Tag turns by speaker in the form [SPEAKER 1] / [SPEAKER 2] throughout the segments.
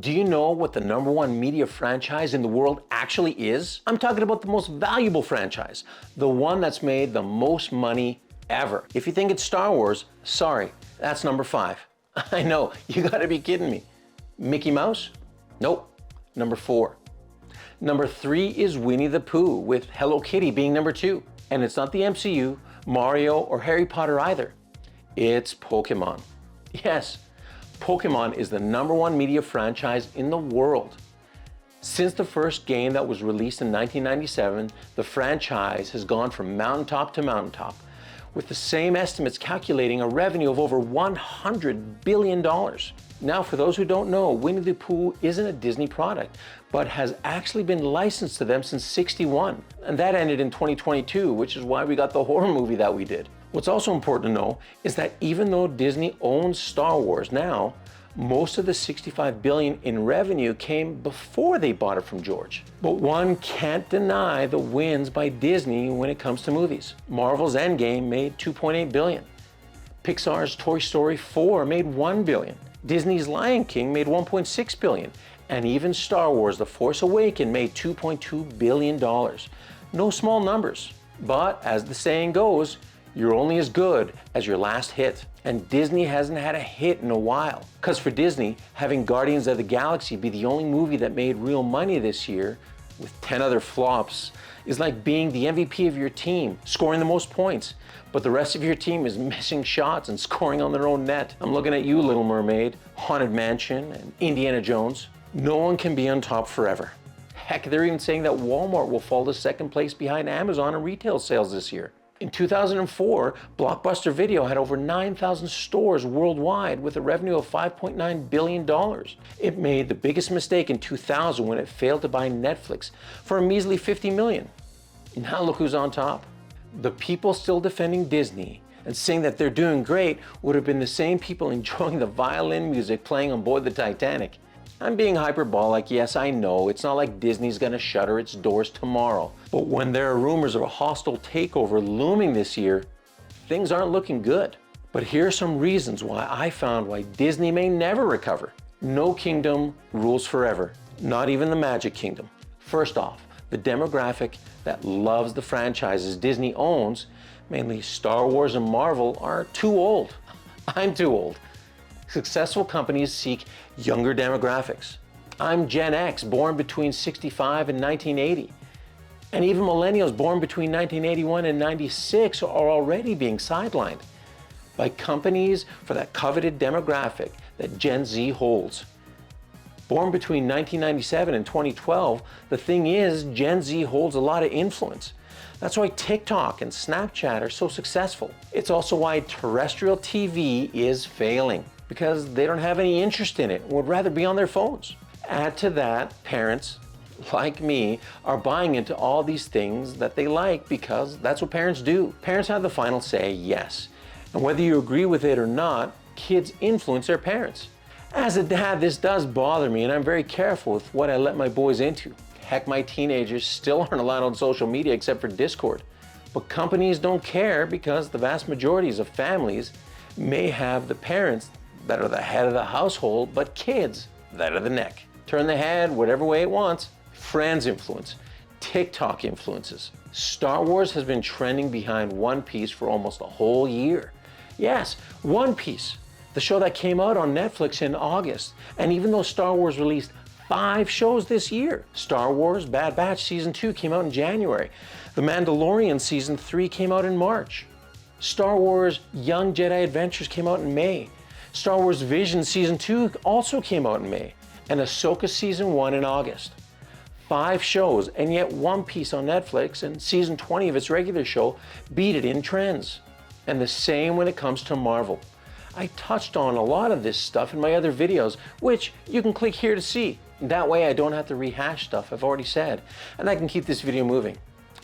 [SPEAKER 1] Do you know what the #1 media franchise in the world actually is? I'm talking about the most valuable franchise, the one that's made the most money ever. If you think it's Star Wars, sorry, that's number 5. I know, you gotta be kidding me. Mickey Mouse? Nope, number 4. Number 3 is Winnie the Pooh, with Hello Kitty being number 2. And it's not the MCU, Mario, or Harry Potter either. It's Pokemon. Yes, Pokemon is the #1 media franchise in the world. Since the first game that was released in 1997, the franchise has gone from mountaintop to mountaintop, with the same estimates calculating a revenue of over $100 billion. Now, for those who don't know, Winnie the Pooh isn't a Disney product, but has actually been licensed to them since '61. And that ended in 2022, which is why we got the horror movie that we did. What's also important to know is that even though Disney owns Star Wars now, most of the $65 billion in revenue came before they bought it from George. But one can't deny the wins by Disney when it comes to movies. Marvel's Endgame made $2.8 billion. Pixar's Toy Story 4 made $1 billion. Disney's Lion King made $1.6 billion. And even Star Wars The Force Awakens made $2.2 billion. No small numbers. But as the saying goes, you're only as good as your last hit. And Disney hasn't had a hit in a while. Because for Disney, having Guardians of the Galaxy be the only movie that made real money this year, with 10 other flops, is like being the MVP of your team, scoring the most points, but the rest of your team is missing shots and scoring on their own net. I'm looking at you, Little Mermaid, Haunted Mansion, and Indiana Jones. No one can be on top forever. Heck, they're even saying that Walmart will fall to second place behind Amazon in retail sales this year. In 2004, Blockbuster Video had over 9,000 stores worldwide with a revenue of $5.9 billion. It made the biggest mistake in 2000 when it failed to buy Netflix for a measly $50 million. Now look who's on top. The people still defending Disney and saying that they're doing great would have been the same people enjoying the violin music playing on board the Titanic. I'm being hyperbolic, yes, I know. It's not like Disney's gonna shutter its doors tomorrow. But when there are rumors of a hostile takeover looming this year, things aren't looking good. But here are some reasons why I found why Disney may never recover. No kingdom rules forever, not even the Magic Kingdom. First off, the demographic that loves the franchises Disney owns, mainly Star Wars and Marvel, are too old. I'm too old. Successful companies seek younger demographics. I'm Gen X, born between '65 and 1980. And even millennials born between 1981 and '96 are already being sidelined by companies for that coveted demographic that Gen Z holds. Born between 1997 and 2012, the thing is, Gen Z holds a lot of influence. That's why TikTok and Snapchat are so successful. It's also why terrestrial TV is failing, because they don't have any interest in it and would rather be on their phones. Add to that, parents, like me, are buying into all these things that they like because that's what parents do. Parents have the final say, yes. And whether you agree with it or not, kids influence their parents. As a dad, this does bother me, and I'm very careful with what I let my boys into. Heck, my teenagers still aren't allowed on social media except for Discord. But companies don't care because the vast majorities of families may have the parents that are the head of the household, but kids that are the neck. Turn the head whatever way it wants. Friends influence, TikTok influences. Star Wars has been trending behind One Piece for almost a whole year. Yes, One Piece, the show that came out on Netflix in August. And even though Star Wars released 5 shows this year, Star Wars Bad Batch Season 2 came out in January. The Mandalorian Season 3 came out in March. Star Wars Young Jedi Adventures came out in May. Star Wars Vision Season 2 also came out in May, and Ahsoka Season 1 in August. 5 shows, and yet One Piece on Netflix and Season 20 of its regular show beat it in trends. And the same when it comes to Marvel. I touched on a lot of this stuff in my other videos, which you can click here to see. That way I don't have to rehash stuff I've already said, and I can keep this video moving.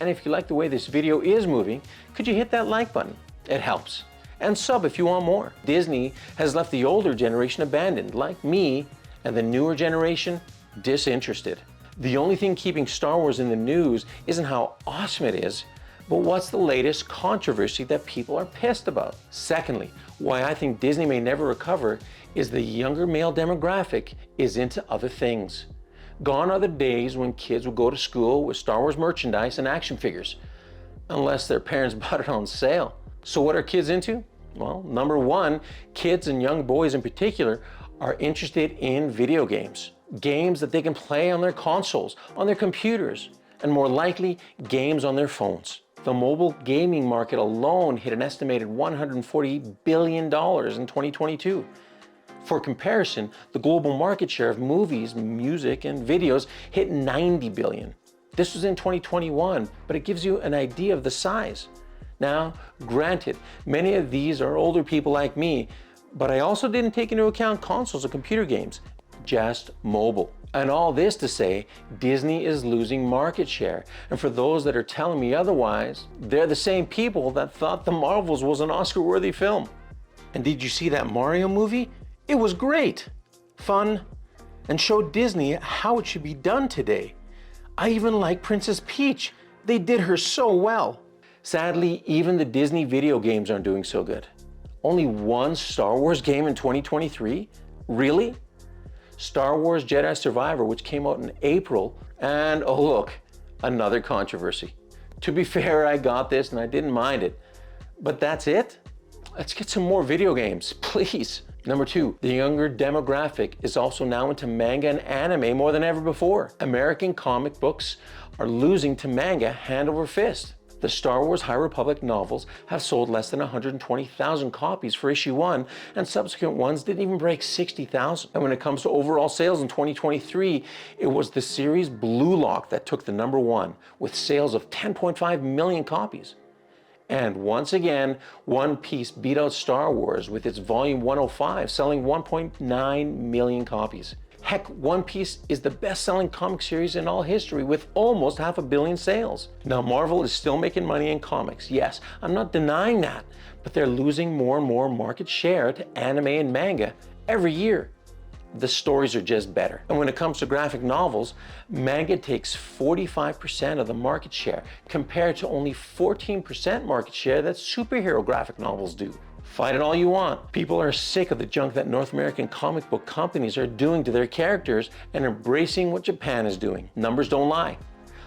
[SPEAKER 1] And if you like the way this video is moving, could you hit that like button? It helps. And sub if you want more. Disney has left the older generation abandoned, like me, and the newer generation disinterested. The only thing keeping Star Wars in the news isn't how awesome it is, but what's the latest controversy that people are pissed about? Secondly, why I think Disney may never recover is the younger male demographic is into other things. Gone are the days when kids would go to school with Star Wars merchandise and action figures, unless their parents bought it on sale. So what are kids into? Well, number one, kids and young boys in particular are interested in video games. Games that they can play on their consoles, on their computers, and more likely, games on their phones. The mobile gaming market alone hit an estimated $140 billion in 2022. For comparison, the global market share of movies, music, and videos hit 90 billion. This was in 2021, but it gives you an idea of the size. Now, granted, many of these are older people like me, but I also didn't take into account consoles or computer games, just mobile. And all this to say, Disney is losing market share. And for those that are telling me otherwise, they're the same people that thought The Marvels was an Oscar-worthy film. And did you see that Mario movie? It was great, fun, and showed Disney how it should be done today. I even like Princess Peach. They did her so well. Sadly, even the Disney video games aren't doing so good. Only one Star Wars game in 2023? Really? Star Wars Jedi Survivor, which came out in April, and oh look, another controversy. To be fair, I got this and I didn't mind it, but that's it? Let's get some more video games, please. Number two, the younger demographic is also now into manga and anime more than ever before. American comic books are losing to manga hand over fist. The Star Wars High Republic novels have sold less than 120,000 copies for issue 1, and subsequent ones didn't even break 60,000. And when it comes to overall sales in 2023, it was the series Blue Lock that took the number one, with sales of 10.5 million copies. And once again, One Piece beat out Star Wars with its volume 105, selling 1.9 million copies. Heck, One Piece is the best-selling comic series in all history with almost 500 million sales. Now, Marvel is still making money in comics. Yes, I'm not denying that, but they're losing more and more market share to anime and manga every year. The stories are just better. And when it comes to graphic novels, manga takes 45% of the market share compared to only 14% market share that superhero graphic novels do. Fight it all you want. People are sick of the junk that North American comic book companies are doing to their characters and embracing what Japan is doing. Numbers don't lie.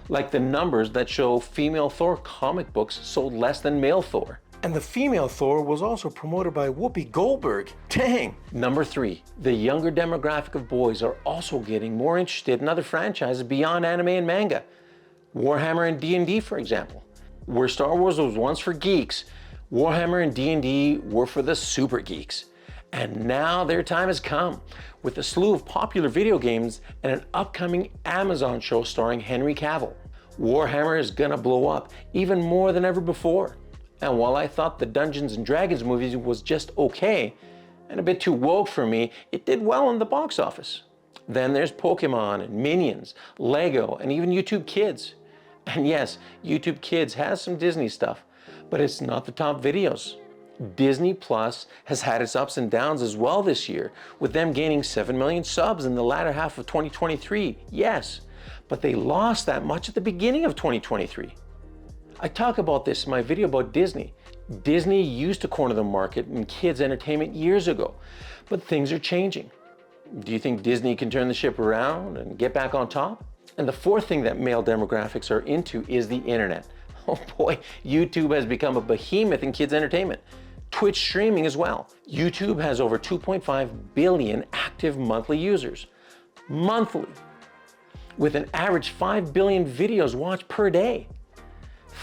[SPEAKER 1] Like the numbers that show female Thor comic books sold less than male Thor. And the female Thor was also promoted by Whoopi Goldberg. Dang! Number three, the younger demographic of boys are also getting more interested in other franchises beyond anime and manga. Warhammer and D&D, for example. Where Star Wars was once for geeks, Warhammer and D&D were for the super geeks. And now their time has come, with a slew of popular video games and an upcoming Amazon show starring Henry Cavill. Warhammer is gonna blow up even more than ever before. And while I thought the Dungeons and Dragons movie was just okay, and a bit too woke for me, it did well in the box office. Then there's Pokemon and Minions, Lego, and even YouTube Kids. And yes, YouTube Kids has some Disney stuff, but it's not the top videos. Disney Plus has had its ups and downs as well this year, with them gaining 7 million subs in the latter half of 2023, yes, but they lost that much at the beginning of 2023. I talk about this in my video about Disney. Disney used to corner the market in kids' entertainment years ago, but things are changing. Do you think Disney can turn the ship around and get back on top? And the fourth thing that male demographics are into is the internet. Oh boy, YouTube has become a behemoth in kids' entertainment. Twitch streaming as well. YouTube has over 2.5 billion active monthly users. Monthly. With an average 5 billion videos watched per day.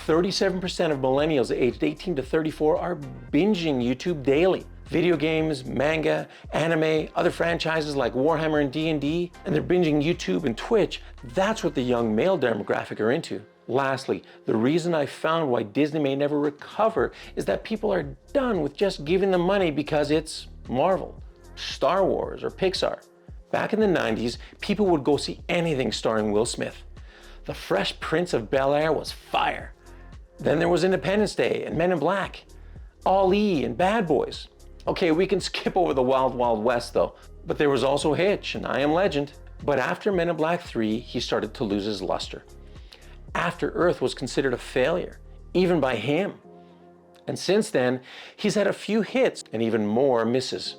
[SPEAKER 1] 37% of millennials aged 18 to 34 are binging YouTube daily. Video games, manga, anime, other franchises like Warhammer and D&D, and they're binging YouTube and Twitch. That's what the young male demographic are into. Lastly, the reason I found why Disney may never recover is that people are done with just giving them money because it's Marvel, Star Wars, or Pixar. Back in the 90s, people would go see anything starring Will Smith. The Fresh Prince of Bel-Air was fire. Then there was Independence Day and Men in Black, Ali and Bad Boys. Okay, we can skip over the Wild Wild West though, but there was also Hitch and I Am Legend. But after Men in Black 3, he started to lose his luster. After Earth was considered a failure, even by him. And since then, he's had a few hits and even more misses.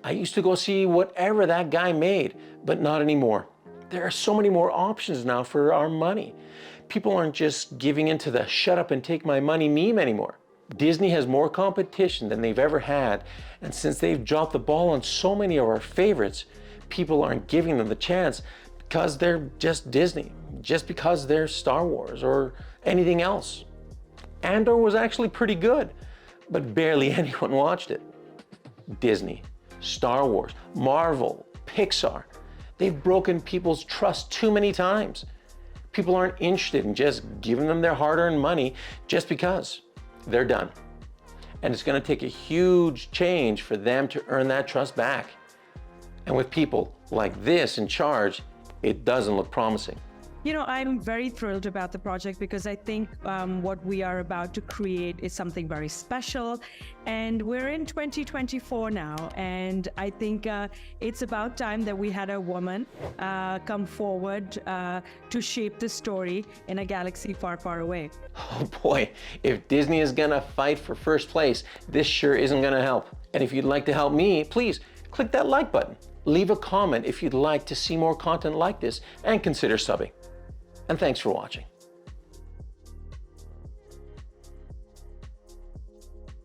[SPEAKER 1] I used to go see whatever that guy made, but not anymore. There are so many more options now for our money. People aren't just giving into the shut up and take my money meme anymore. Disney has more competition than they've ever had, and since they've dropped the ball on so many of our favorites, people aren't giving them the chance because they're just Disney, just because they're Star Wars or anything else. Andor was actually pretty good, but barely anyone watched it. Disney, Star Wars, Marvel, Pixar, they've broken people's trust too many times. People aren't interested in just giving them their hard-earned money just because. They're done. And it's going to take a huge change for them to earn that trust back. And with people like this in charge, it doesn't look promising.
[SPEAKER 2] You know, I'm very thrilled about the project because I think what we are about to create is something very special. And we're in 2024 now. And I think it's about time that we had a woman come forward to shape the story in a galaxy far, far away.
[SPEAKER 1] Oh boy, if Disney is gonna fight for first place, this sure isn't gonna help. And if you'd like to help me, please click that like button. Leave a comment if you'd like to see more content like this and consider subbing. And thanks for watching.